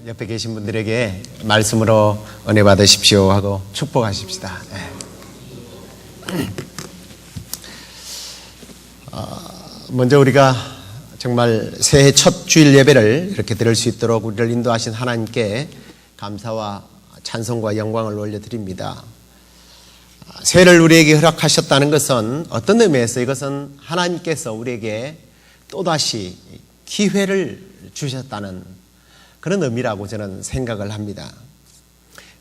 옆에 계신 분들에게 말씀으로 은혜 받으십시오 하고 축복하십시다. 먼저 우리가 정말 새해 첫 주일 예배를 이렇게 드릴 수 있도록 우리를 인도하신 하나님께 감사와 찬송과 영광을 올려드립니다. 새해를 우리에게 허락하셨다는 것은 어떤 의미에서 이것은 하나님께서 우리에게 또다시 기회를 주셨다는 그런 의미라고 저는 생각을 합니다.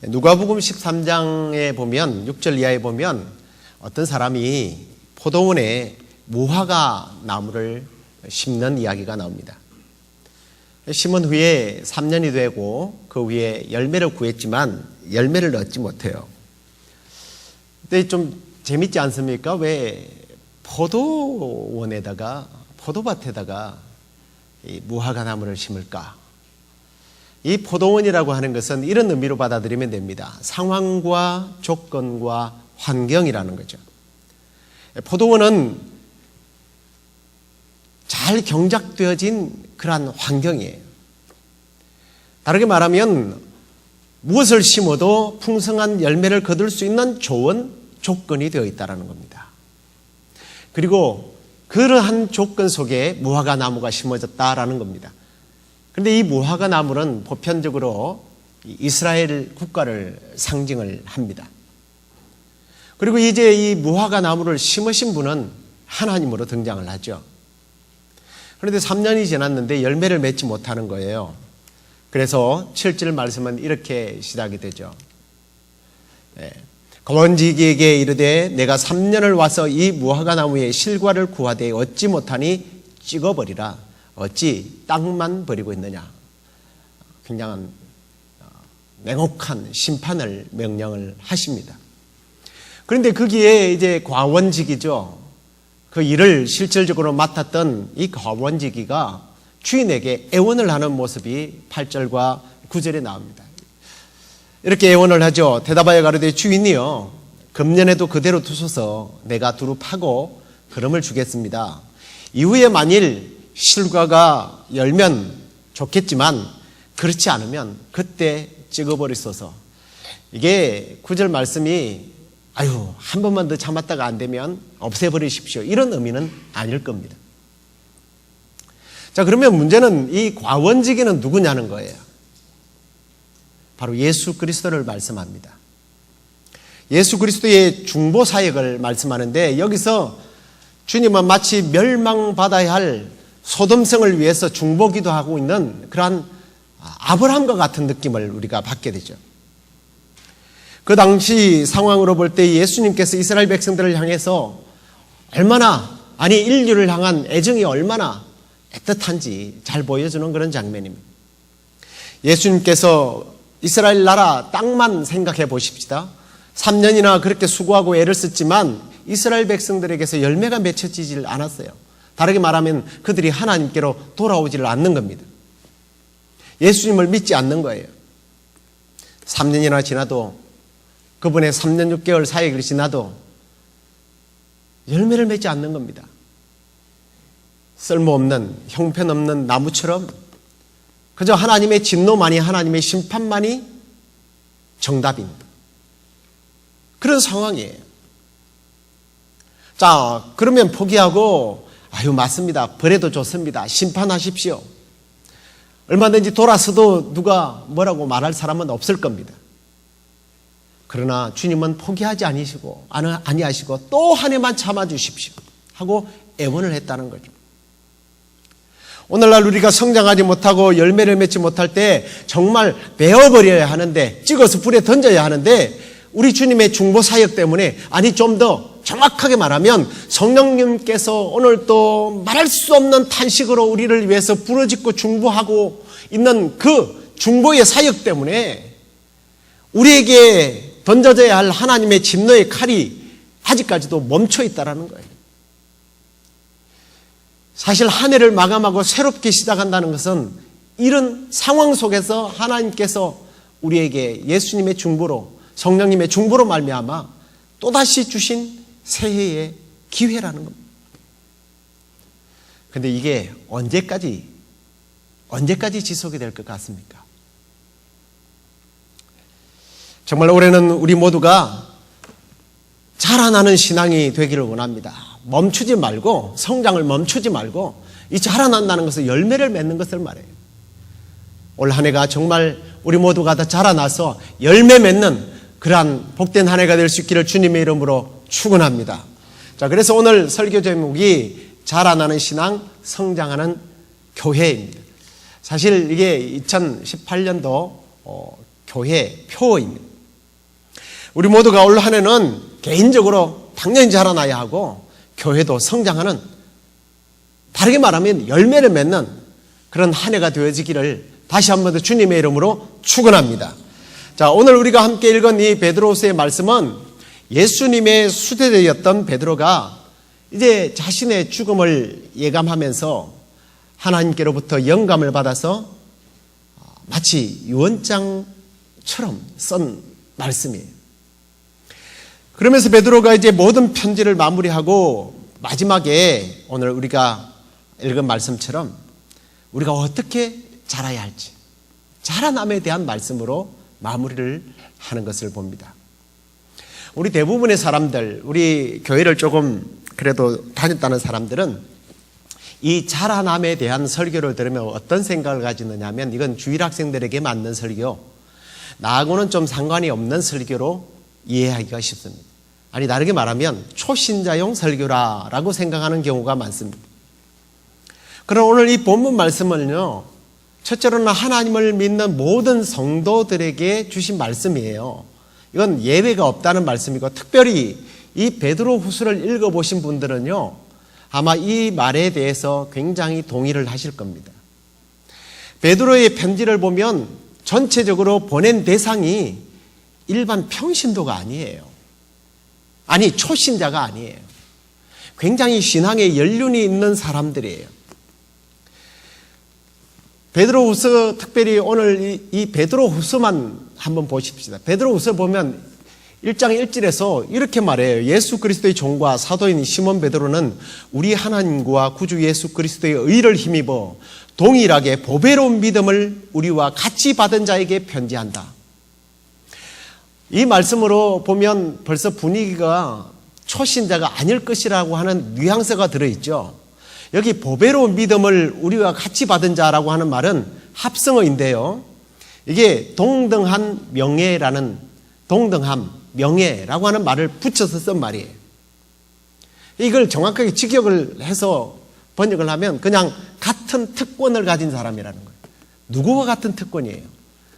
누가복음 13장에 보면 6절 이하에 보면 어떤 사람이 포도원에 무화과 나무를 심는 이야기가 나옵니다. 심은 후에 3년이 되고 그 후에 열매를 구했지만 열매를 얻지 못해요. 근데 좀 재밌지 않습니까? 왜 포도원에다가 포도밭에다가 이 무화과 나무를 심을까? 이 포도원이라고 하는 것은 이런 의미로 받아들이면 됩니다. 상황과 조건과 환경이라는 거죠. 포도원은 잘 경작되어진 그러한 환경이에요. 다르게 말하면 무엇을 심어도 풍성한 열매를 거둘 수 있는 좋은 조건이 되어 있다는 겁니다. 그리고 그러한 조건 속에 무화과 나무가 심어졌다라는 겁니다. 그런데 이 무화과 나무는 보편적으로 이스라엘 국가를 상징을 합니다. 그리고 이제 이 무화과 나무를 심으신 분은 하나님으로 등장을 하죠. 그런데 3년이 지났는데 열매를 맺지 못하는 거예요. 그래서 7절 말씀은 이렇게 시작이 되죠. 거원지기에게 이르되 내가 3년을 와서 이 무화과 나무의 실과를 구하되 얻지 못하니 찍어버리라. 어찌 땅만 버리고 있느냐. 굉장한 냉혹한 심판을 명령을 하십니다. 그런데 거기에 이제 과원지기죠. 그 일을 실질적으로 맡았던 이 과원지기가 주인에게 애원을 하는 모습이 8절과 9절에 나옵니다. 이렇게 애원을 하죠. 대답하여 가로되 주인이여 금년에도 그대로 두소서 내가 두루 파고 그름을 주겠습니다. 이후에 만일 실과가 열면 좋겠지만 그렇지 않으면 그때 찍어버리소서. 이게 9절 말씀이 한 번만 더 참았다가 안 되면 없애버리십시오 이런 의미는 아닐 겁니다. 자, 그러면 문제는 이 과원지기는 누구냐는 거예요. 바로 예수 그리스도를 말씀합니다. 예수 그리스도의 중보 사역을 말씀하는데 여기서 주님은 마치 멸망받아야 할 소돔성을 위해서 중보기도 하고 있는 그러한 아브라함과 같은 느낌을 우리가 받게 되죠. 그 당시 상황으로 볼 때 예수님께서 이스라엘 백성들을 향해서 인류를 향한 애정이 얼마나 애틋한지 잘 보여주는 그런 장면입니다. 예수님께서 이스라엘 나라 땅만 생각해 보십시다. 3년이나 그렇게 수고하고 애를 썼지만 이스라엘 백성들에게서 열매가 맺혀지질 않았어요. 다르게 말하면 그들이 하나님께로 돌아오지를 않는 겁니다. 예수님을 믿지 않는 거예요. 3년이나 지나도 그분의 3년 6개월 사역이 지나도 열매를 맺지 않는 겁니다. 쓸모없는 형편없는 나무처럼 그저 하나님의 진노만이 하나님의 심판만이 정답인 그런 상황이에요. 자, 그러면 포기하고 맞습니다. 버려도 좋습니다. 심판하십시오. 얼마든지 돌아서도 누가 뭐라고 말할 사람은 없을 겁니다. 그러나 주님은 포기하지 아니하시고 또 한 해만 참아주십시오 하고 애원을 했다는 거죠. 오늘날 우리가 성장하지 못하고 열매를 맺지 못할 때 정말 베어버려야 하는데 찍어서 불에 던져야 하는데 우리 주님의 중보 사역 때문에 좀 더 정확하게 말하면 성령님께서 오늘 또 말할 수 없는 탄식으로 우리를 위해서 부르짖고 중보하고 있는 그 중보의 사역 때문에 우리에게 던져져야 할 하나님의 진노의 칼이 아직까지도 멈춰 있다는 거예요. 사실 한 해를 마감하고 새롭게 시작한다는 것은 이런 상황 속에서 하나님께서 우리에게 예수님의 중보로 성령님의 중보로 말미암아 또다시 주신 새해의 기회라는 겁니다. 그런데 이게 언제까지 지속이 될 것 같습니까? 정말 올해는 우리 모두가 자라나는 신앙이 되기를 원합니다. 멈추지 말고, 성장을 멈추지 말고 이 자라난다는 것은 열매를 맺는 것을 말해요. 올 한 해가 정말 우리 모두가 다 자라나서 열매 맺는 그러한 복된 한 해가 될 수 있기를 주님의 이름으로 축원합니다. 자, 그래서 오늘 설교 제목이 자라나는 신앙, 성장하는 교회입니다. 사실 이게 2018년도 교회 표어입니다. 우리 모두가 올 한 해는 개인적으로 당연히 자라나야 하고 교회도 성장하는, 다르게 말하면 열매를 맺는 그런 한 해가 되어지기를 다시 한 번 더 주님의 이름으로 축원합니다. 자, 오늘 우리가 함께 읽은 이 베드로후서의 말씀은 예수님의 수제자였던 베드로가 이제 자신의 죽음을 예감하면서 하나님께로부터 영감을 받아서 마치 유언장처럼 쓴 말씀이에요. 그러면서 베드로가 이제 모든 편지를 마무리하고 마지막에 오늘 우리가 읽은 말씀처럼 우리가 어떻게 자라야 할지, 자라남에 대한 말씀으로 마무리를 하는 것을 봅니다. 우리 대부분의 사람들, 우리 교회를 조금 그래도 다녔다는 사람들은 이 자라남에 대한 설교를 들으면 어떤 생각을 가지느냐 하면 이건 주일 학생들에게 맞는 설교, 나하고는 좀 상관이 없는 설교로 이해하기가 쉽습니다. 아니, 다르게 말하면 초신자용 설교라고 생각하는 경우가 많습니다. 그럼 오늘 이 본문 말씀은요, 첫째로는 하나님을 믿는 모든 성도들에게 주신 말씀이에요. 이건 예외가 없다는 말씀이고, 특별히 이 베드로후서를 읽어보신 분들은요, 아마 이 말에 대해서 굉장히 동의를 하실 겁니다. 베드로의 편지를 보면 전체적으로 보낸 대상이 일반 평신도가 아니에요. 아니, 초신자가 아니에요. 굉장히 신앙에 연륜이 있는 사람들이에요. 베드로후서, 특별히 오늘 이 베드로후서만 한번 보십시다. 베드로후서 보면 1장 1절에서 이렇게 말해요. 예수 그리스도의 종과 사도인 시몬 베드로는 우리 하나님과 구주 예수 그리스도의 의를 힘입어 동일하게 보배로운 믿음을 우리와 같이 받은 자에게 편지한다. 이 말씀으로 보면 벌써 분위기가 초신자가 아닐 것이라고 하는 뉘앙스가 들어있죠. 여기 보배로운 믿음을 우리와 같이 받은 자라고 하는 말은 합성어인데요, 이게 동등한 명예라는, 동등함, 명예라고 하는 말을 붙여서 쓴 말이에요. 이걸 정확하게 직역을 해서 번역을 하면 그냥 같은 특권을 가진 사람이라는 거예요. 누구와 같은 특권이에요?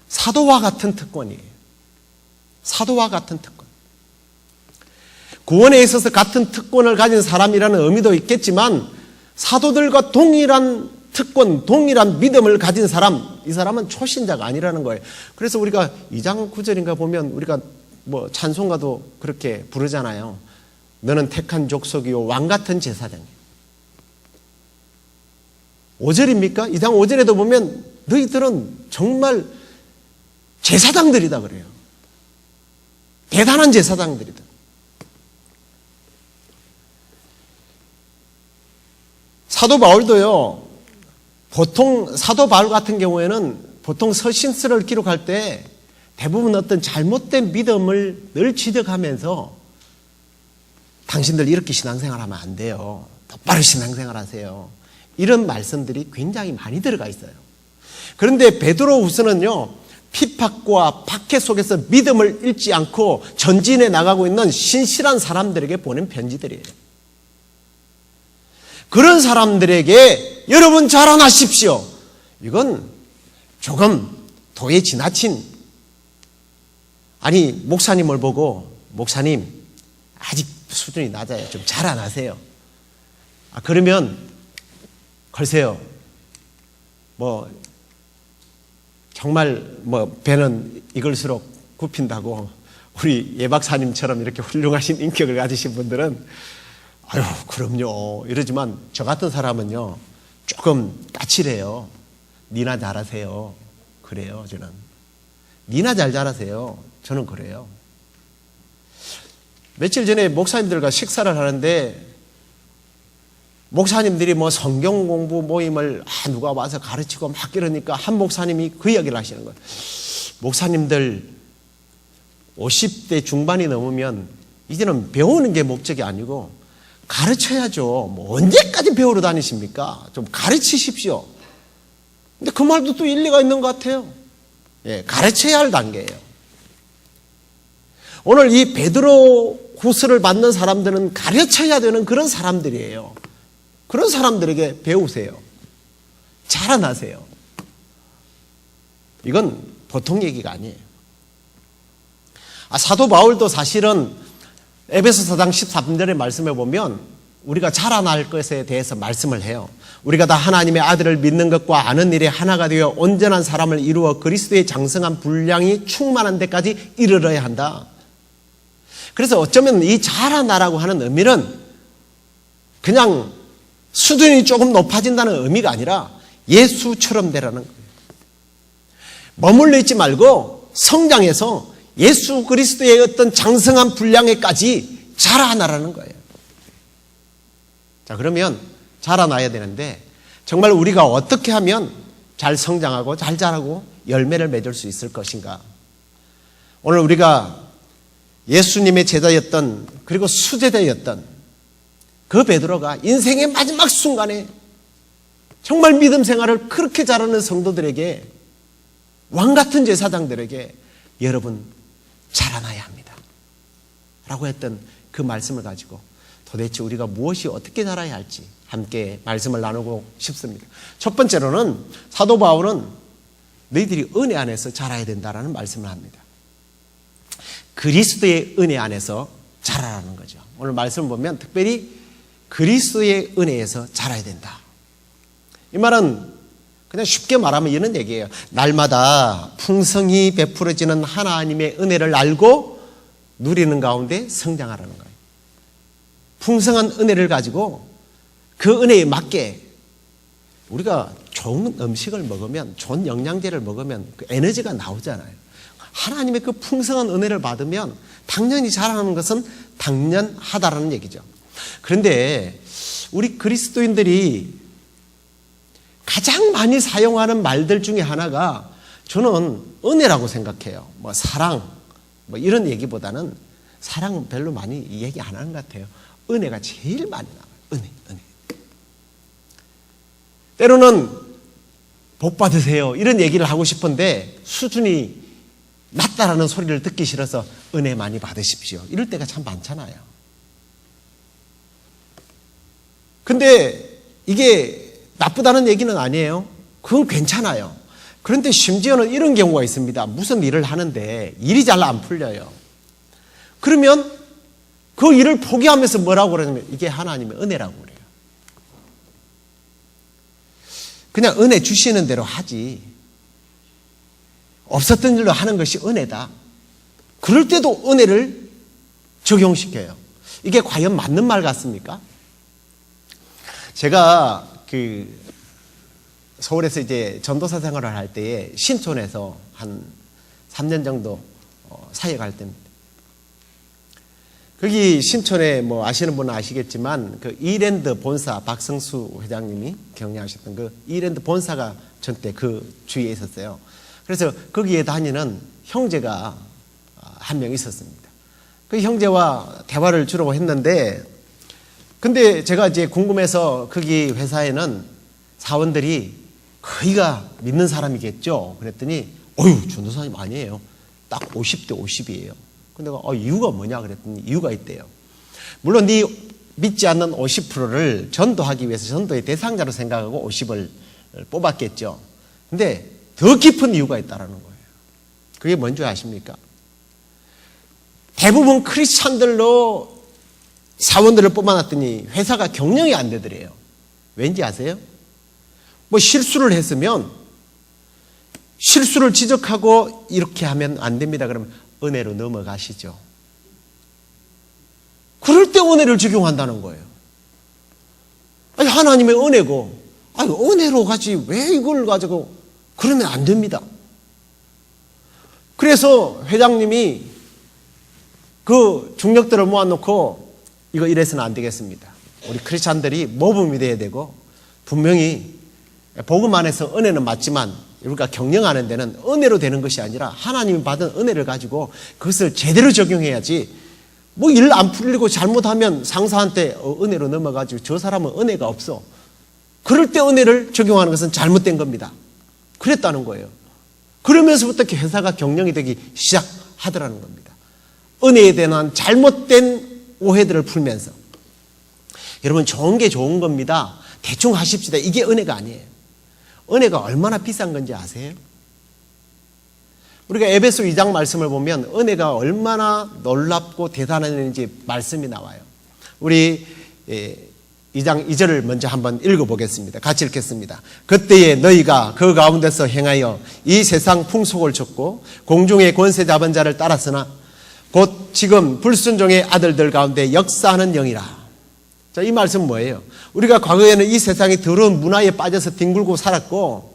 사도와 같은 특권이에요. 사도와 같은 특권. 구원에 있어서 같은 특권을 가진 사람이라는 의미도 있겠지만 사도들과 동일한 특권, 동일한 믿음을 가진 사람, 이 사람은 초신자가 아니라는 거예요. 그래서 우리가 2장 9절인가 보면 우리가 뭐 찬송가도 그렇게 부르잖아요. 너는 택한 족속이요 왕 같은 제사장이에요. 5절입니까? 2장 5절에도 보면 너희들은 정말 제사장들이다 그래요. 대단한 제사장들이다. 사도 바울도요, 보통 사도 바울 같은 경우에는 보통 서신서를 기록할 때 대부분 어떤 잘못된 믿음을 늘 지적하면서 당신들 이렇게 신앙생활 하면 안 돼요. 똑바로 신앙생활 하세요. 이런 말씀들이 굉장히 많이 들어가 있어요. 그런데 베드로후서는요, 핍박과 박해 속에서 믿음을 잃지 않고 전진해 나가고 있는 신실한 사람들에게 보낸 편지들이에요. 그런 사람들에게 여러분 자라나십시오. 이건 조금 도에 지나친, 아니 목사님을 보고 목사님 아직 수준이 낮아요. 좀 자라나세요. 그러면 글쎄요, 뭐 정말 뭐 배는 익을수록 굽힌다고 우리 예 박사님처럼 이렇게 훌륭하신 인격을 가지신 분들은 아유 그럼요 이러지만 저 같은 사람은요 조금 까칠해요. 니나 잘하세요. 그래요. 저는 니나 잘 자라세요. 저는 그래요. 며칠 전에 목사님들과 식사를 하는데 목사님들이 뭐 성경 공부 모임을 누가 와서 가르치고 막 이러니까 한 목사님이 그 이야기를 하시는 거예요. 목사님들 50대 중반이 넘으면 이제는 배우는 게 목적이 아니고 가르쳐야죠. 뭐 언제까지 배우러 다니십니까? 좀 가르치십시오. 근데 그 말도 또 일리가 있는 것 같아요. 예, 가르쳐야 할 단계예요. 오늘 이 베드로 후서를 받는 사람들은 가르쳐야 되는 그런 사람들이에요. 그런 사람들에게 배우세요. 자라나세요. 이건 보통 얘기가 아니에요. 사도 바울도 사실은 에베소 4장 13절의 말씀에 보면 우리가 자라날 것에 대해서 말씀을 해요. 우리가 다 하나님의 아들을 믿는 것과 아는 일에 하나가 되어 온전한 사람을 이루어 그리스도의 장성한 분량이 충만한 데까지 이르러야 한다. 그래서 어쩌면 이 자라나라고 하는 의미는 그냥 수준이 조금 높아진다는 의미가 아니라 예수처럼 되라는 거예요. 머물러 있지 말고 성장해서 예수 그리스도의 어떤 장성한 분량에까지 자라나라는 거예요. 자, 그러면 자라나야 되는데 정말 우리가 어떻게 하면 잘 성장하고 잘 자라고 열매를 맺을 수 있을 것인가? 오늘 우리가 예수님의 제자였던 그리고 수제자였던 그 베드로가 인생의 마지막 순간에 정말 믿음 생활을 그렇게 잘하는 성도들에게 왕같은 제사장들에게 여러분 자라나야 합니다 라고 했던 그 말씀을 가지고 도대체 우리가 무엇이 어떻게 자라야 할지 함께 말씀을 나누고 싶습니다. 첫 번째로는 사도 바울은 너희들이 은혜 안에서 자라야 된다라는 말씀을 합니다. 그리스도의 은혜 안에서 자라라는 거죠. 오늘 말씀을 보면 특별히 그리스도의 은혜에서 자라야 된다. 이 말은 그냥 쉽게 말하면 이런 얘기예요. 날마다 풍성히 베풀어지는 하나님의 은혜를 알고 누리는 가운데 성장하라는 거예요. 풍성한 은혜를 가지고 그 은혜에 맞게 우리가 좋은 음식을 먹으면 좋은 영양제를 먹으면 그 에너지가 나오잖아요. 하나님의 그 풍성한 은혜를 받으면 당연히 자라는 것은 당연하다라는 얘기죠. 그런데 우리 그리스도인들이 가장 많이 사용하는 말들 중에 하나가 저는 은혜라고 생각해요. 뭐 사랑, 뭐 이런 얘기보다는 사랑은 별로 많이 얘기 안 하는 것 같아요. 은혜가 제일 많이 나와요. 은혜. 때로는 복 받으세요. 이런 얘기를 하고 싶은데 수준이 낮다라는 소리를 듣기 싫어서 은혜 많이 받으십시오. 이럴 때가 참 많잖아요. 근데 이게 나쁘다는 얘기는 아니에요. 그건 괜찮아요. 그런데 심지어는 이런 경우가 있습니다. 무슨 일을 하는데 일이 잘 안 풀려요. 그러면 그 일을 포기하면서 뭐라고 그러냐면 이게 하나님의 은혜라고 그래요. 그냥 은혜 주시는 대로 하지. 없었던 일로 하는 것이 은혜다. 그럴 때도 은혜를 적용시켜요. 이게 과연 맞는 말 같습니까? 제가 서울에서 이제 전도사 생활을 할 때에 신촌에서 한 3년 정도 사역할 때입니다. 거기 신촌에 뭐 아시는 분은 아시겠지만 그 이랜드 본사 박성수 회장님이 경영하셨던 그 이랜드 본사가 전때 그 주위에 있었어요. 그래서 거기에 다니는 형제가 한 명 있었습니다. 그 형제와 대화를 주로 했는데 근데 제가 이제 궁금해서 거기 회사에는 사원들이 거의가 믿는 사람이겠죠. 그랬더니 어휴 전도사님 아니에요. 딱 50대 50이에요. 근데 내가 이유가 뭐냐 그랬더니 이유가 있대요. 물론 네 믿지 않는 50%를 전도하기 위해서 전도의 대상자로 생각하고 50을 뽑았겠죠. 근데 더 깊은 이유가 있다는 거예요. 그게 뭔지 아십니까? 대부분 크리스찬들로 사원들을 뽑아놨더니 회사가 경영이 안 되더래요. 왠지 아세요? 뭐 실수를 했으면 실수를 지적하고 이렇게 하면 안 됩니다. 그러면 은혜로 넘어가시죠. 그럴 때 은혜를 적용한다는 거예요. 아니, 하나님의 은혜고, 아니, 은혜로 가지 왜 이걸 가지고 그러면 안 됩니다. 그래서 회장님이 그 중력들을 모아놓고 이거 이래서는 안 되겠습니다. 우리 크리스찬들이 모범이 돼야 되고 분명히 복음 안에서 은혜는 맞지만 우리가 경영하는 데는 은혜로 되는 것이 아니라 하나님이 받은 은혜를 가지고 그것을 제대로 적용해야지, 뭐 일 안 풀리고 잘못하면 상사한테 은혜로 넘어가지고 저 사람은 은혜가 없어, 그럴 때 은혜를 적용하는 것은 잘못된 겁니다. 그랬다는 거예요. 그러면서부터 회사가 경영이 되기 시작하더라는 겁니다. 은혜에 대한 잘못된 오해들을 풀면서. 여러분, 좋은 게 좋은 겁니다. 대충 하십시다. 이게 은혜가 아니에요. 은혜가 얼마나 비싼 건지 아세요? 우리가 에베소 2장 말씀을 보면 은혜가 얼마나 놀랍고 대단한지 말씀이 나와요. 우리 2장 2절을 먼저 한번 읽어보겠습니다. 같이 읽겠습니다. 그때에 너희가 그 가운데서 행하여 이 세상 풍속을 쫓고 공중의 권세 잡은 자를 따랐으나 곧 지금 불순종의 아들들 가운데 역사하는 영이라. 자, 이 말씀은 뭐예요? 우리가 과거에는 이 세상의 더러운 문화에 빠져서 뒹굴고 살았고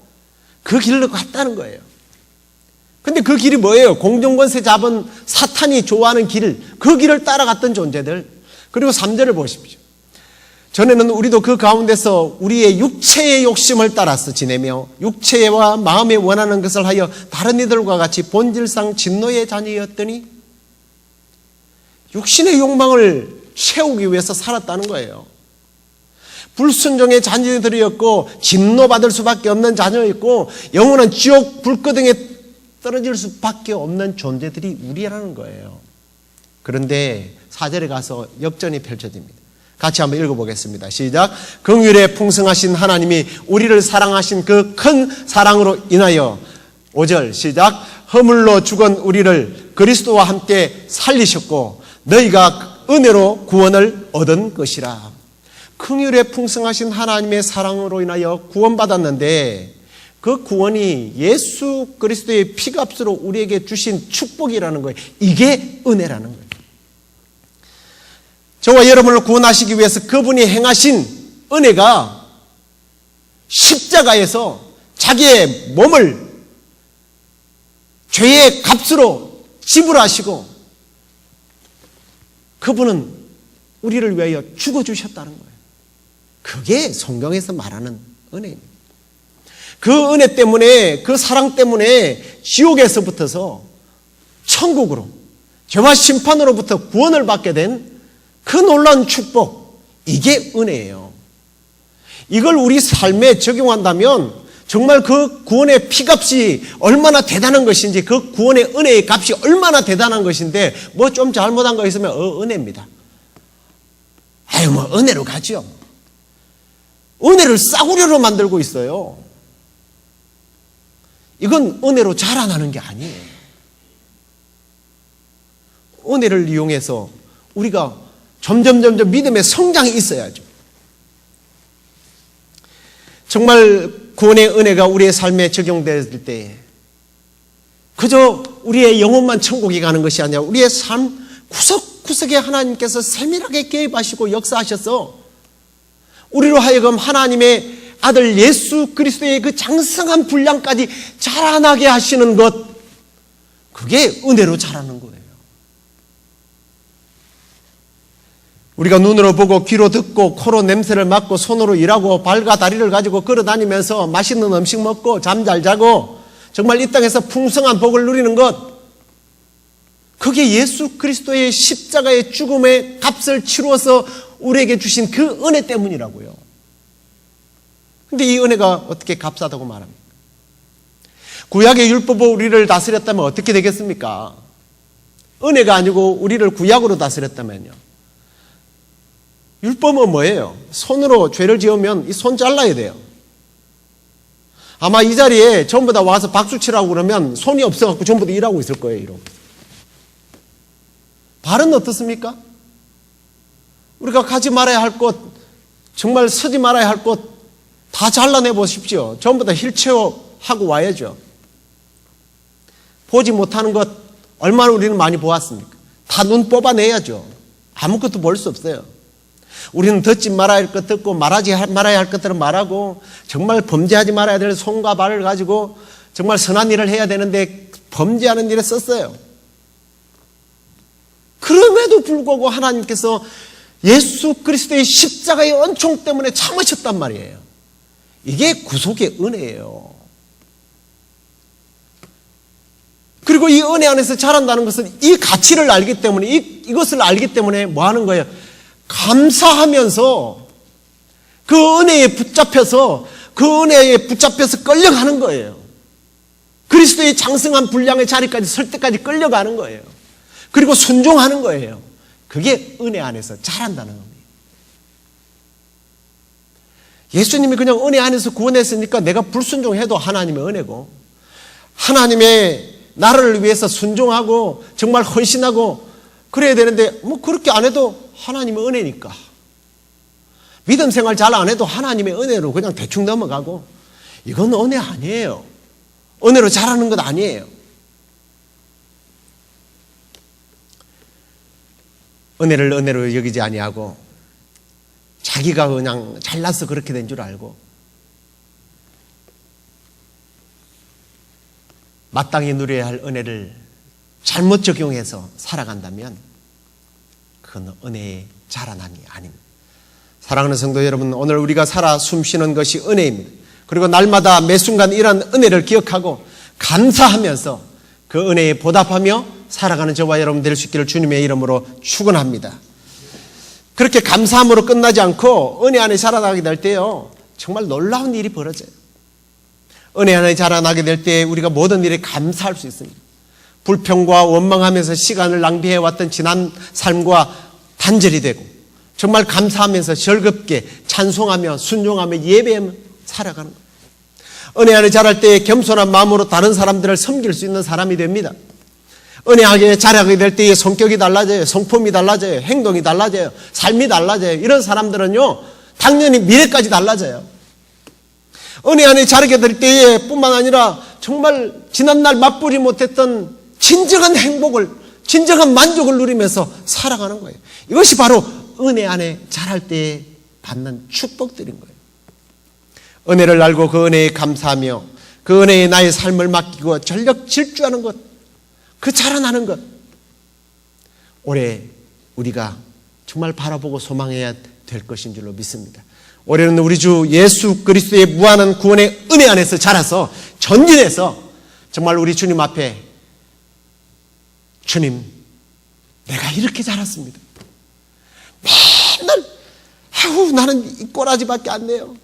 그 길로 갔다는 거예요. 근데 그 길이 뭐예요? 공중권세 잡은 사탄이 좋아하는 길, 그 길을 따라갔던 존재들. 그리고 3절을 보십시오. 전에는 우리도 그 가운데서 우리의 육체의 욕심을 따라서 지내며 육체와 마음에 원하는 것을 하여 다른 이들과 같이 본질상 진노의 자녀였더니 육신의 욕망을 채우기 위해서 살았다는 거예요. 불순종의 자녀들이었고 진노받을 수밖에 없는 자녀였고 영원한 지옥 불끄덩에 떨어질 수밖에 없는 존재들이 우리라는 거예요. 그런데 4절에 가서 역전이 펼쳐집니다. 같이 한번 읽어보겠습니다. 시작. 긍휼에 풍성하신 하나님이 우리를 사랑하신 그 큰 사랑으로 인하여 5절 시작. 허물로 죽은 우리를 그리스도와 함께 살리셨고 너희가 은혜로 구원을 얻은 것이라. 긍휼에 풍성하신 하나님의 사랑으로 인하여 구원받았는데 그 구원이 예수 그리스도의 피값으로 우리에게 주신 축복이라는 거예요. 이게 은혜라는 거예요. 저와 여러분을 구원하시기 위해서 그분이 행하신 은혜가 십자가에서 자기의 몸을 죄의 값으로 지불하시고 그분은 우리를 위하여 죽어주셨다는 거예요. 그게 성경에서 말하는 은혜입니다. 그 은혜 때문에, 그 사랑 때문에 지옥에서부터서 천국으로, 죄와 심판으로부터 구원을 받게 된 그 놀라운 축복, 이게 은혜예요. 이걸 우리 삶에 적용한다면 정말 그 구원의 피값이 얼마나 대단한 것인지, 그 구원의 은혜의 값이 얼마나 대단한 것인데 뭐 좀 잘못한 거 있으면 은혜입니다. 아유, 뭐 은혜로 가죠. 은혜를 싸구려로 만들고 있어요. 이건 은혜로 자라나는 게 아니에요. 은혜를 이용해서 우리가 점점 믿음의 성장이 있어야죠. 정말 구원의 은혜가 우리의 삶에 적용될 때 그저 우리의 영혼만 천국에 가는 것이 아니라 우리의 삶 구석구석에 하나님께서 세밀하게 개입하시고 역사하셔서 우리로 하여금 하나님의 아들 예수 그리스도의 그 장성한 분량까지 자라나게 하시는 것, 그게 은혜로 자라는 거예요. 우리가 눈으로 보고 귀로 듣고 코로 냄새를 맡고 손으로 일하고 발과 다리를 가지고 걸어다니면서 맛있는 음식 먹고 잠 잘 자고 정말 이 땅에서 풍성한 복을 누리는 것, 그게 예수 그리스도의 십자가의 죽음의 값을 치루어서 우리에게 주신 그 은혜 때문이라고요. 근데 이 은혜가 어떻게 값싸다고 말합니까? 구약의 율법으로 우리를 다스렸다면 어떻게 되겠습니까? 은혜가 아니고 우리를 구약으로 다스렸다면요. 율법은 뭐예요? 손으로 죄를 지으면 이 손 잘라야 돼요. 아마 이 자리에 전부 다 와서 박수 치라고 그러면 손이 없어갖고 전부 다 일하고 있을 거예요. 이러고. 발은 어떻습니까? 우리가 가지 말아야 할 곳, 정말 서지 말아야 할 곳 다 잘라내 보십시오. 전부 다 휠체어 하고 와야죠. 보지 못하는 것 얼마나 우리는 많이 보았습니까? 다 눈 뽑아내야죠. 아무것도 볼 수 없어요. 우리는 듣지 말아야 할 것 듣고 말하지 말아야 할 것들은 말하고 정말 범죄하지 말아야 될 손과 발을 가지고 정말 선한 일을 해야 되는데 범죄하는 일에 썼어요. 그럼에도 불구하고 하나님께서 예수 그리스도의 십자가의 은총 때문에 참으셨단 말이에요. 이게 구속의 은혜예요. 그리고 이 은혜 안에서 자란다는 것은 이 가치를 알기 때문에, 이것을 알기 때문에 뭐 하는 거예요? 감사하면서 그 은혜에 붙잡혀서 끌려가는 거예요. 그리스도의 장성한 분량의 자리까지 설 때까지 끌려가는 거예요. 그리고 순종하는 거예요. 그게 은혜 안에서 자란다는 겁니다. 예수님이 그냥 은혜 안에서 구원했으니까 내가 불순종해도 하나님의 은혜고, 하나님의 나라를 위해서 순종하고 정말 헌신하고 그래야 되는데 뭐 그렇게 안 해도 하나님의 은혜니까, 믿음 생활 잘 안 해도 하나님의 은혜로 그냥 대충 넘어가고, 이건 은혜 아니에요. 은혜로 자라는 것 아니에요. 은혜를 은혜로 여기지 아니하고 자기가 그냥 잘나서 그렇게 된 줄 알고 마땅히 누려야 할 은혜를 잘못 적용해서 살아간다면 그건 은혜의 자라남이 아닙니다. 사랑하는 성도 여러분, 오늘 우리가 살아 숨쉬는 것이 은혜입니다. 그리고 날마다 매 순간 이런 은혜를 기억하고 감사하면서 그 은혜에 보답하며 살아가는 저와 여러분 될 수 있기를 주님의 이름으로 축원합니다. 그렇게 감사함으로 끝나지 않고 은혜 안에 자라나게 될 때요, 정말 놀라운 일이 벌어져요. 은혜 안에 자라나게 될 때 우리가 모든 일에 감사할 수 있습니다. 불평과 원망하면서 시간을 낭비해왔던 지난 삶과 단절이 되고 정말 감사하면서 즐겁게 찬송하며 순종하며 예배하며 살아가는 거예요. 은혜 안에 자랄 때 겸손한 마음으로 다른 사람들을 섬길 수 있는 사람이 됩니다. 은혜 안에 자라게 될 때의 성격이 달라져요. 성품이 달라져요. 행동이 달라져요. 삶이 달라져요. 이런 사람들은요, 당연히 미래까지 달라져요. 은혜 안에 자라게 될 때에 뿐만 아니라 정말 지난날 맛보지 못했던 진정한 행복을, 진정한 만족을 누리면서 살아가는 거예요. 이것이 바로 은혜 안에 자랄 때 받는 축복들인 거예요. 은혜를 알고 그 은혜에 감사하며 그 은혜에 나의 삶을 맡기고 전력 질주하는 것, 그 자라나는 것, 올해 우리가 정말 바라보고 소망해야 될 것인 줄로 믿습니다. 올해는 우리 주 예수 그리스도의 무한한 구원의 은혜 안에서 자라서 전진해서 정말 우리 주님 앞에, 주님, 내가 이렇게 자랐습니다. 맨날 나는 이 꼬라지밖에 안 돼요.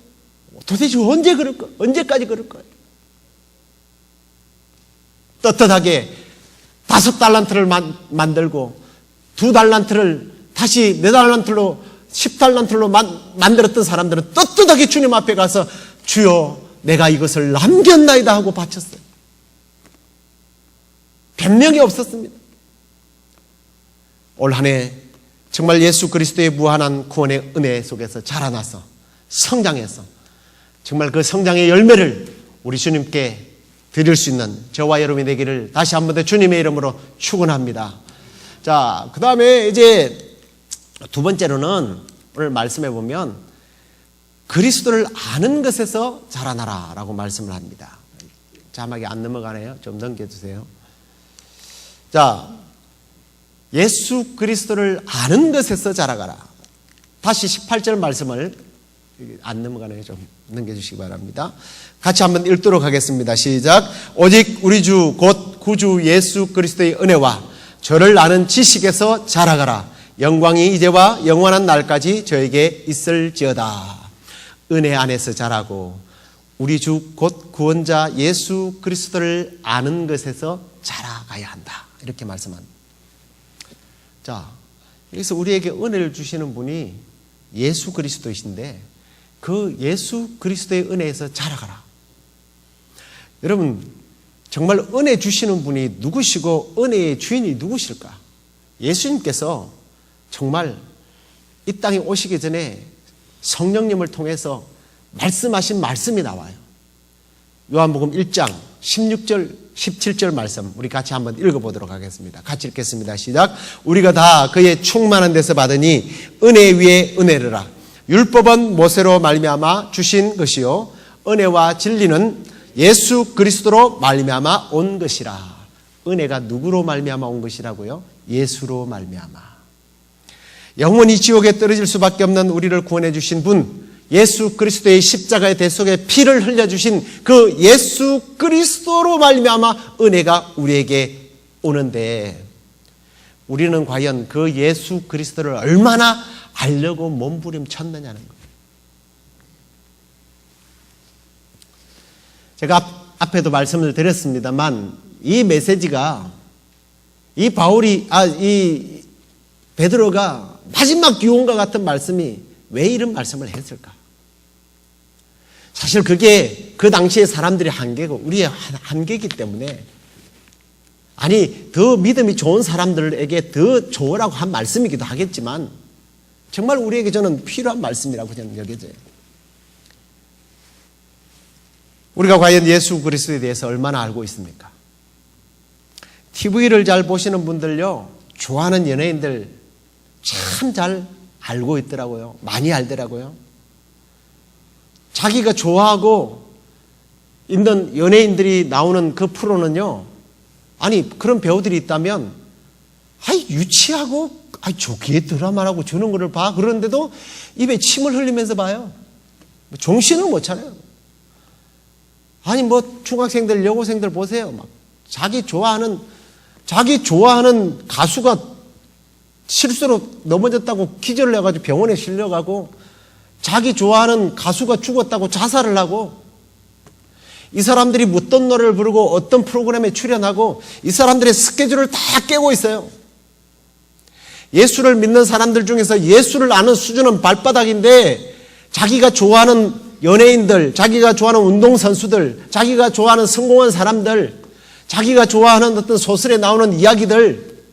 도대체 언제까지 그럴 거예요? 떳떳하게 5달란트를 만들고 2달란트를 다시 4달란트로 10달란트로 만들었던 사람들은 떳떳하게 주님 앞에 가서 주여 내가 이것을 남겼나이다 하고 바쳤어요. 변명이 없었습니다. 올 한 해 정말 예수 그리스도의 무한한 구원의 은혜 속에서 자라나서 성장해서 정말 그 성장의 열매를 우리 주님께 드릴 수 있는 저와 여러분이 되기를 다시 한 번 더 주님의 이름으로 축원합니다. 자, 그 다음에 이제 두 번째로는 오늘 말씀해 보면 그리스도를 아는 것에서 자라나라 라고 말씀을 합니다. 자막이 안 넘어가네요. 좀 넘겨주세요. 자, 예수 그리스도를 아는 것에서 자라가라. 다시 18절 말씀을, 안 넘어가네요. 좀 넘겨주시기 바랍니다. 같이 한번 읽도록 하겠습니다. 시작. 오직 우리 주 곧 구주 예수 그리스도의 은혜와 저를 아는 지식에서 자라가라. 영광이 이제와 영원한 날까지 저에게 있을지어다. 은혜 안에서 자라고 우리 주 곧 구원자 예수 그리스도를 아는 것에서 자라가야 한다. 이렇게 말씀합니다. 자, 여기서 우리에게 은혜를 주시는 분이 예수 그리스도이신데 그 예수 그리스도의 은혜에서 자라가라. 여러분, 정말 은혜 주시는 분이 누구시고 은혜의 주인이 누구실까? 예수님께서 정말 이 땅에 오시기 전에 성령님을 통해서 말씀하신 말씀이 나와요. 요한복음 1장 16절 17절 말씀 우리 같이 한번 읽어보도록 하겠습니다. 같이 읽겠습니다. 시작. 우리가 다 그의 충만한 데서 받으니 은혜 위에 은혜르라. 율법은 모세로 말미암아 주신 것이요 은혜와 진리는 예수 그리스도로 말미암아 온 것이라. 은혜가 누구로 말미암아 온 것이라고요? 예수로 말미암아. 영원히 지옥에 떨어질 수밖에 없는 우리를 구원해 주신 분, 예수 그리스도의 십자가의 대속에 피를 흘려주신 그 예수 그리스도로 말미암아 은혜가 우리에게 오는데 우리는 과연 그 예수 그리스도를 얼마나 알려고 몸부림쳤느냐는 거예요. 제가 앞에도 말씀을 드렸습니다만 이 메시지가 이 베드로가 마지막 유언과 같은 말씀이 왜 이런 말씀을 했을까? 사실 그게 그 당시의 사람들의 한계고 우리의 한계이기 때문에 더 믿음이 좋은 사람들에게 더 좋으라고 한 말씀이기도 하겠지만 정말 우리에게 저는 필요한 말씀이라고 저는 여겨져요. 우리가 과연 예수 그리스도에 대해서 얼마나 알고 있습니까? TV를 잘 보시는 분들요, 좋아하는 연예인들 참 잘 알고 있더라고요. 많이 알더라고요. 자기가 좋아하고 있는 연예인들이 나오는 그 프로는요, 그런 배우들이 있다면, 유치하고, 좋게 드라마라고 주는 거를 봐. 그런데도 입에 침을 흘리면서 봐요. 정신을 못 차려요. 중학생들, 여고생들 보세요. 자기 좋아하는 가수가 실수로 넘어졌다고 기절을 해가지고 병원에 실려가고, 자기 좋아하는 가수가 죽었다고 자살을 하고, 이 사람들이 어떤 노래를 부르고 어떤 프로그램에 출연하고 이 사람들의 스케줄을 다 깨고 있어요. 예수를 믿는 사람들 중에서 예수를 아는 수준은 발바닥인데 자기가 좋아하는 연예인들, 자기가 좋아하는 운동선수들, 자기가 좋아하는 성공한 사람들, 자기가 좋아하는 어떤 소설에 나오는 이야기들,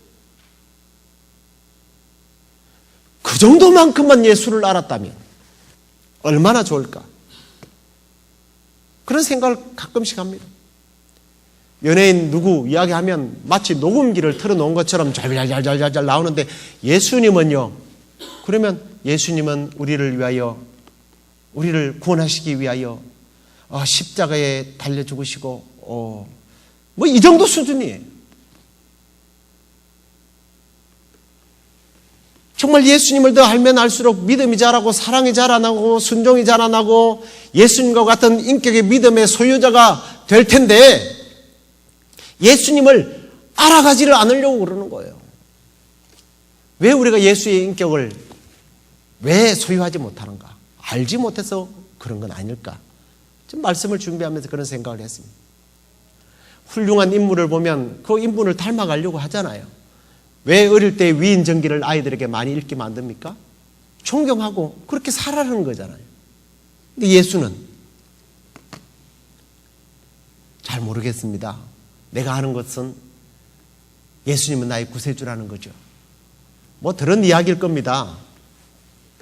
그 정도만큼만 예수를 알았다면 얼마나 좋을까? 그런 생각을 가끔씩 합니다. 연예인 누구 이야기하면 마치 녹음기를 틀어놓은 것처럼 잘잘잘잘 나오는데 예수님은요, 그러면 예수님은 우리를 위하여, 우리를 구원하시기 위하여 십자가에 달려 죽으시고 이 정도 수준이에요. 정말 예수님을 더 알면 알수록 믿음이 자라고 사랑이 자라나고 순종이 자라나고 예수님과 같은 인격의 믿음의 소유자가 될 텐데 예수님을 알아가지를 않으려고 그러는 거예요. 왜 우리가 예수의 인격을 왜 소유하지 못하는가? 알지 못해서 그런 건 아닐까? 좀 말씀을 준비하면서 그런 생각을 했습니다. 훌륭한 인물을 보면 그 인물을 닮아가려고 하잖아요. 왜 어릴 때 위인전기를 아이들에게 많이 읽게 만듭니까? 존경하고 그렇게 살아라는 거잖아요. 근데 예수는 잘 모르겠습니다. 내가 아는 것은 예수님은 나의 구세주라는 거죠. 들은 이야기일 겁니다.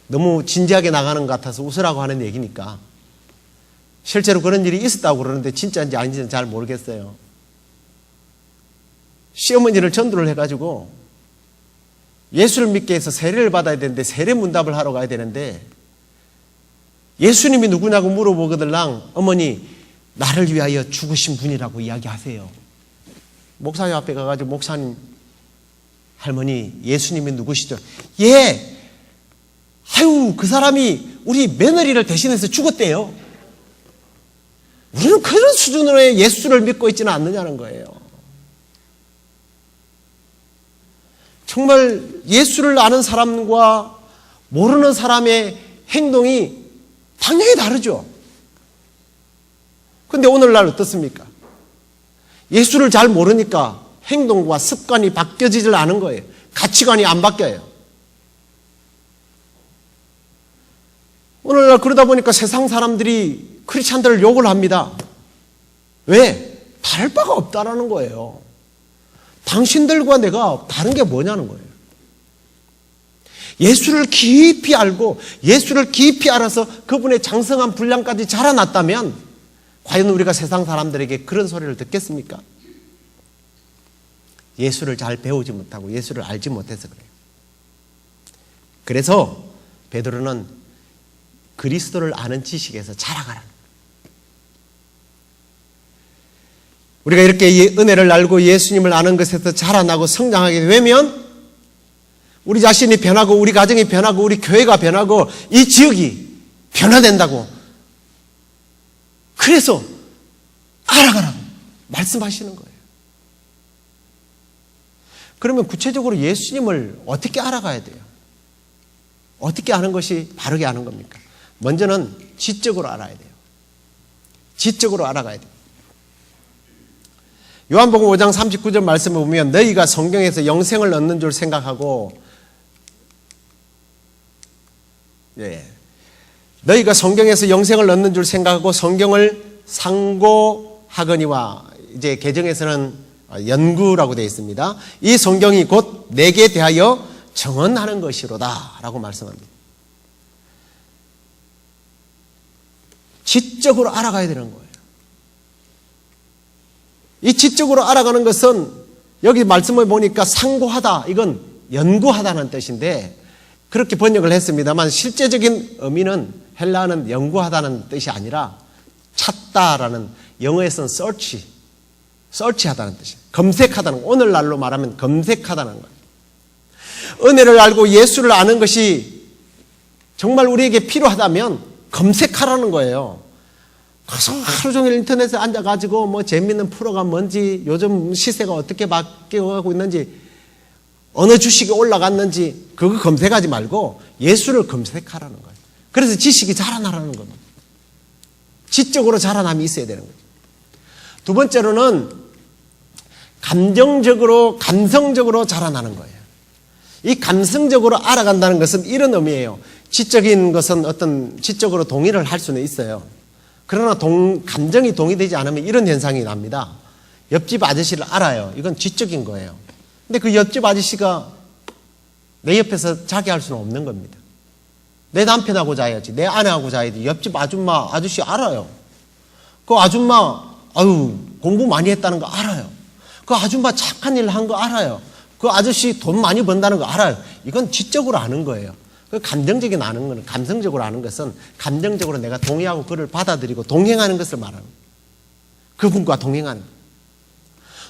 너무 진지하게 나가는 것 같아서 웃으라고 하는 얘기니까. 실제로 그런 일이 있었다고 그러는데 진짜인지 아닌지는 잘 모르겠어요. 시어머니를 전도를 해가지고 예수를 믿게 해서 세례를 받아야 되는데 세례 문답을 하러 가야 되는데 예수님이 누구냐고 물어보거들랑 어머니 나를 위하여 죽으신 분이라고 이야기하세요. 목사님 앞에 가가지고 목사님 할머니 예수님이 누구시죠? 그 사람이 우리 며느리를 대신해서 죽었대요. 우리는 그런 수준으로의 예수를 믿고 있지는 않느냐는 거예요. 정말 예수를 아는 사람과 모르는 사람의 행동이 당연히 다르죠. 그런데 오늘날 어떻습니까? 예수를 잘 모르니까 행동과 습관이 바뀌어지질 않은 거예요. 가치관이 안 바뀌어요. 오늘날 그러다 보니까 세상 사람들이 크리스찬들을 욕을 합니다. 왜? 다를 바가 없다라는 거예요. 당신들과 내가 다른 게 뭐냐는 거예요. 예수를 깊이 알고 예수를 깊이 알아서 그분의 장성한 분량까지 자라났다면 과연 우리가 세상 사람들에게 그런 소리를 듣겠습니까? 예수를 잘 배우지 못하고 예수를 알지 못해서 그래요. 그래서 베드로는 그리스도를 아는 지식에서 자라가라. 우리가 이렇게 은혜를 알고 예수님을 아는 것에서 자라나고 성장하게 되면 우리 자신이 변하고 우리 가정이 변하고 우리 교회가 변하고 이 지역이 변화된다고. 그래서 알아가라고 말씀하시는 거예요. 그러면 구체적으로 예수님을 어떻게 알아가야 돼요? 어떻게 아는 것이 바르게 아는 겁니까? 먼저는 지적으로 알아야 돼요. 지적으로 알아가야 돼요. 요한복음 5장 39절 말씀을 보면 너희가 성경에서 영생을 얻는 줄 생각하고 너희가 성경에서 영생을 얻는 줄 생각하고 성경을 상고하거니와 이제 개정에서는 연구라고 되어 있습니다. 이 성경이 곧 내게 대하여 정언하는 것이로다 라고 말씀합니다. 지적으로 알아가야 되는 거예요. 이 지적으로 알아가는 것은 여기 말씀을 보니까 상고하다, 이건 연구하다는 뜻인데 그렇게 번역을 했습니다만 실제적인 의미는 헬라어는 연구하다는 뜻이 아니라 찾다라는, 영어에서는 search하다는 뜻이에요. 검색하다는, 오늘날로 말하면 검색하다는 거예요. 은혜를 알고 예수를 아는 것이 정말 우리에게 필요하다면 검색하라는 거예요. 그래서 하루 종일 인터넷에 앉아가지고 뭐 재밌는 프로가 뭔지, 요즘 시세가 어떻게 바뀌어가고 있는지, 어느 주식이 올라갔는지 그거 검색하지 말고 예수를 검색하라는 거예요. 그래서 지식이 자라나라는 겁니다. 지적으로 자라남이 있어야 되는 거죠. 두 번째로는 감성적으로 자라나는 거예요. 이 감성적으로 알아간다는 것은 이런 의미예요. 지적인 것은 어떤 지적으로 동의를 할 수는 있어요. 그러나 감정이 동의되지 않으면 이런 현상이 납니다. 옆집 아저씨를 알아요. 이건 지적인 거예요. 근데 그 옆집 아저씨가 내 옆에서 자게 할 수는 없는 겁니다. 내 남편하고 자야지, 내 아내하고 자야지. 옆집 아저씨 알아요. 그 아줌마 공부 많이 했다는 거 알아요. 그 아줌마 착한 일 한 거 알아요. 그 아저씨 돈 많이 번다는 거 알아요. 이건 지적으로 아는 거예요. 그 감정적인 아는 거는, 감성적으로 아는 것은 감정적으로 내가 동의하고 그를 받아들이고 동행하는 것을 말하는 거예요. 그분과 동행하는 거예요.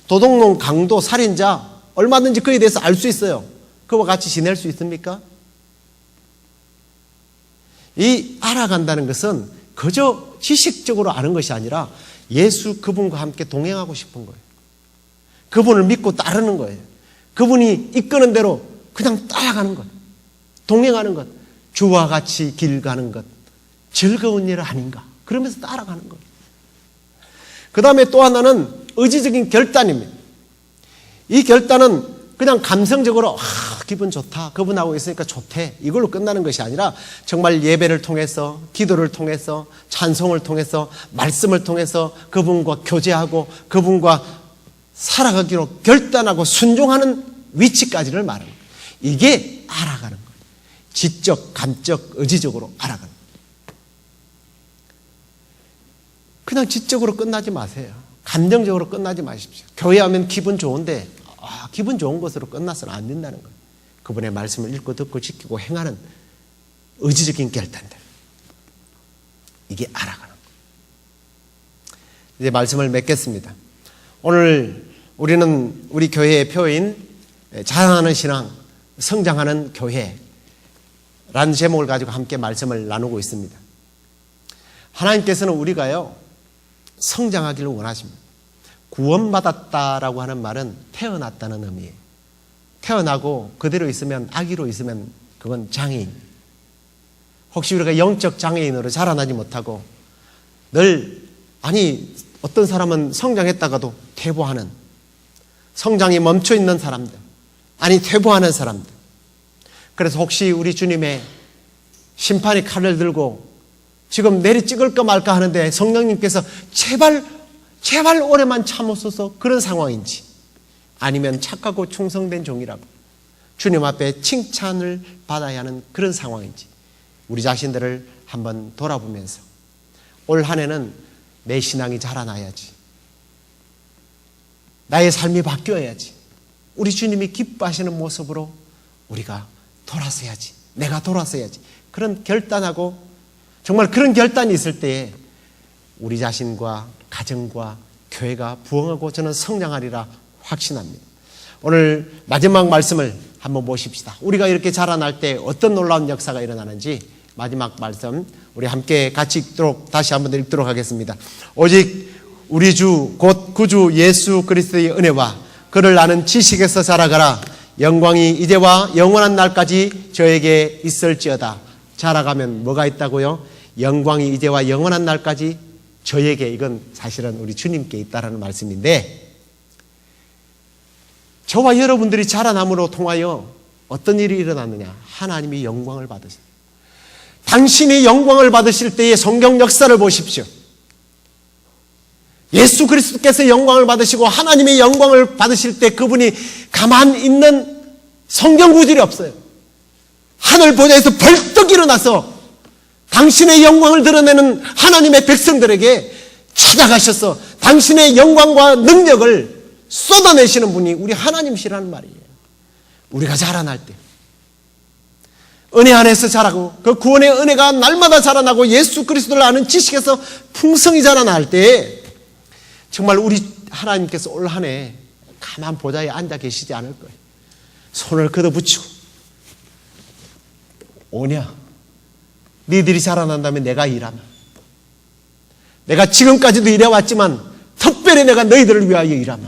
도둑놈, 강도, 살인자 얼마든지 그에 대해서 알 수 있어요. 그와 같이 지낼 수 있습니까? 이 알아간다는 것은 그저 지식적으로 아는 것이 아니라 예수 그분과 함께 동행하고 싶은 거예요. 그분을 믿고 따르는 거예요. 그분이 이끄는 대로 그냥 따라가는 것, 동행하는 것, 주와 같이 길 가는 것, 즐거운 일 아닌가 그러면서 따라가는 거예요. 그 다음에 또 하나는 의지적인 결단입니다. 이 결단은 그냥 감성적으로 기분 좋다, 그분하고 있으니까 좋대, 이걸로 끝나는 것이 아니라 정말 예배를 통해서, 기도를 통해서, 찬송을 통해서, 말씀을 통해서 그분과 교제하고 그분과 살아가기로 결단하고 순종하는 위치까지를 말합니다. 이게 알아가는 거예요. 지적, 감적, 의지적으로 알아가는 거예요. 그냥 지적으로 끝나지 마세요. 감정적으로 끝나지 마십시오. 교회 하면 기분 좋은데 기분 좋은 것으로 끝나서는 안 된다는 거예요. 그분의 말씀을 읽고 듣고 지키고 행하는 의지적인 결단들, 이게 알아가는 거예요. 이제 말씀을 맺겠습니다. 오늘 우리는 우리 교회의 표인 자라나는 신앙, 성장하는 교회라는 제목을 가지고 함께 말씀을 나누고 있습니다. 하나님께서는 우리가요 성장하기를 원하십니다. 구원받았다라고 하는 말은 태어났다는 의미예요. 태어나고 그대로 있으면, 아기로 있으면 그건 장애인. 혹시 우리가 영적 장애인으로 자라나지 못하고 어떤 사람은 성장했다가도 퇴보하는, 성장이 멈춰있는 사람들, 퇴보하는 사람들. 그래서 혹시 우리 주님의 심판의 칼을 들고 지금 내리 찍을까 말까 하는데 성령님께서 제발 오래만 참으소서, 그런 상황인지, 아니면 착하고 충성된 종이라고 주님 앞에 칭찬을 받아야 하는 그런 상황인지, 우리 자신들을 한번 돌아보면서 올 한 해는 내 신앙이 자라나야지, 나의 삶이 바뀌어야지, 우리 주님이 기뻐하시는 모습으로 우리가 돌아서야지, 내가 돌아서야지, 그런 결단하고 정말 그런 결단이 있을 때에 우리 자신과 가정과 교회가 부흥하고 저는 성장하리라 확신합니다. 오늘 마지막 말씀을 한번 보십시다. 우리가 이렇게 자라날 때 어떤 놀라운 역사가 일어나는지 마지막 말씀 우리 함께 같이 읽도록, 다시 한번 읽도록 하겠습니다. 오직 우리 주 곧 구주 예수 그리스도의 은혜와 그를 아는 지식에서 자라가라. 영광이 이제와 영원한 날까지 저에게 있을지어다. 자라가면 뭐가 있다고요? 영광이 이제와 영원한 날까지 저에게, 이건 사실은 우리 주님께 있다라는 말씀인데, 저와 여러분들이 자라남으로 통하여 어떤 일이 일어났느냐? 하나님이 영광을 받으십니다. 당신이 영광을 받으실 때의 성경 역사를 보십시오. 예수 그리스도께서 영광을 받으시고 하나님의 영광을 받으실 때 그분이 가만히 있는 성경 구절이 없어요. 하늘 보좌에서 벌떡 일어나서 당신의 영광을 드러내는 하나님의 백성들에게 찾아가셔서 당신의 영광과 능력을 쏟아내시는 분이 우리 하나님이시라는 말이에요. 우리가 자라날 때 은혜 안에서 자라고 그 구원의 은혜가 날마다 자라나고 예수 그리스도를 아는 지식에서 풍성히 자라날 때 정말 우리 하나님께서 올 한 해 가만 보좌에 앉아 계시지 않을 거예요. 손을 걷어붙이고, 오냐, 너희들이 자라난다면 내가 일하마. 내가 지금까지도 일해왔지만 특별히 내가 너희들을 위하여 일하마.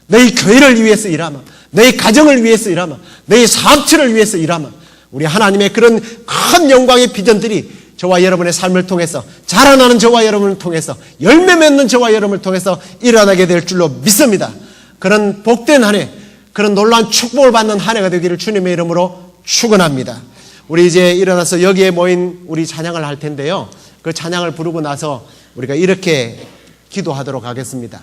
너희 교회를 위해서 일하마. 너희 가정을 위해서 일하마. 너희 사업체를 위해서 일하마. 우리 하나님의 그런 큰 영광의 비전들이 저와 여러분의 삶을 통해서, 자라나는 저와 여러분을 통해서, 열매 맺는 저와 여러분을 통해서 일어나게 될 줄로 믿습니다. 그런 복된 한 해, 그런 놀라운 축복을 받는 한 해가 되기를 주님의 이름으로 축원합니다. 우리 이제 일어나서 여기에 모인 우리 찬양을 할 텐데요. 그 찬양을 부르고 나서 우리가 이렇게 기도하도록 하겠습니다.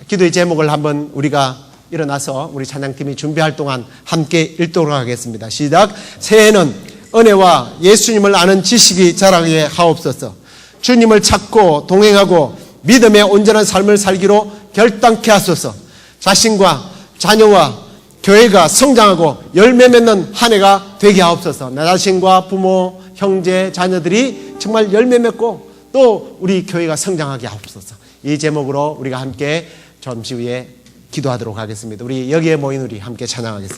기도의 제목을 한번 우리가 일어나서 우리 찬양팀이 준비할 동안 함께 읽도록 하겠습니다. 시작. 새해는 은혜와 예수님을 아는 지식이 자라게 하옵소서. 주님을 찾고 동행하고 믿음의 온전한 삶을 살기로 결단케 하소서. 자신과 자녀와 교회가 성장하고 열매 맺는 한 해가 되게 하옵소서. 나 자신과 부모, 형제, 자녀들이 정말 열매 맺고 또 우리 교회가 성장하게 하옵소서. 이 제목으로 우리가 함께 잠시 후에 기도하도록 하겠습니다. 우리 여기에 모인 우리 함께 찬양하겠습니다.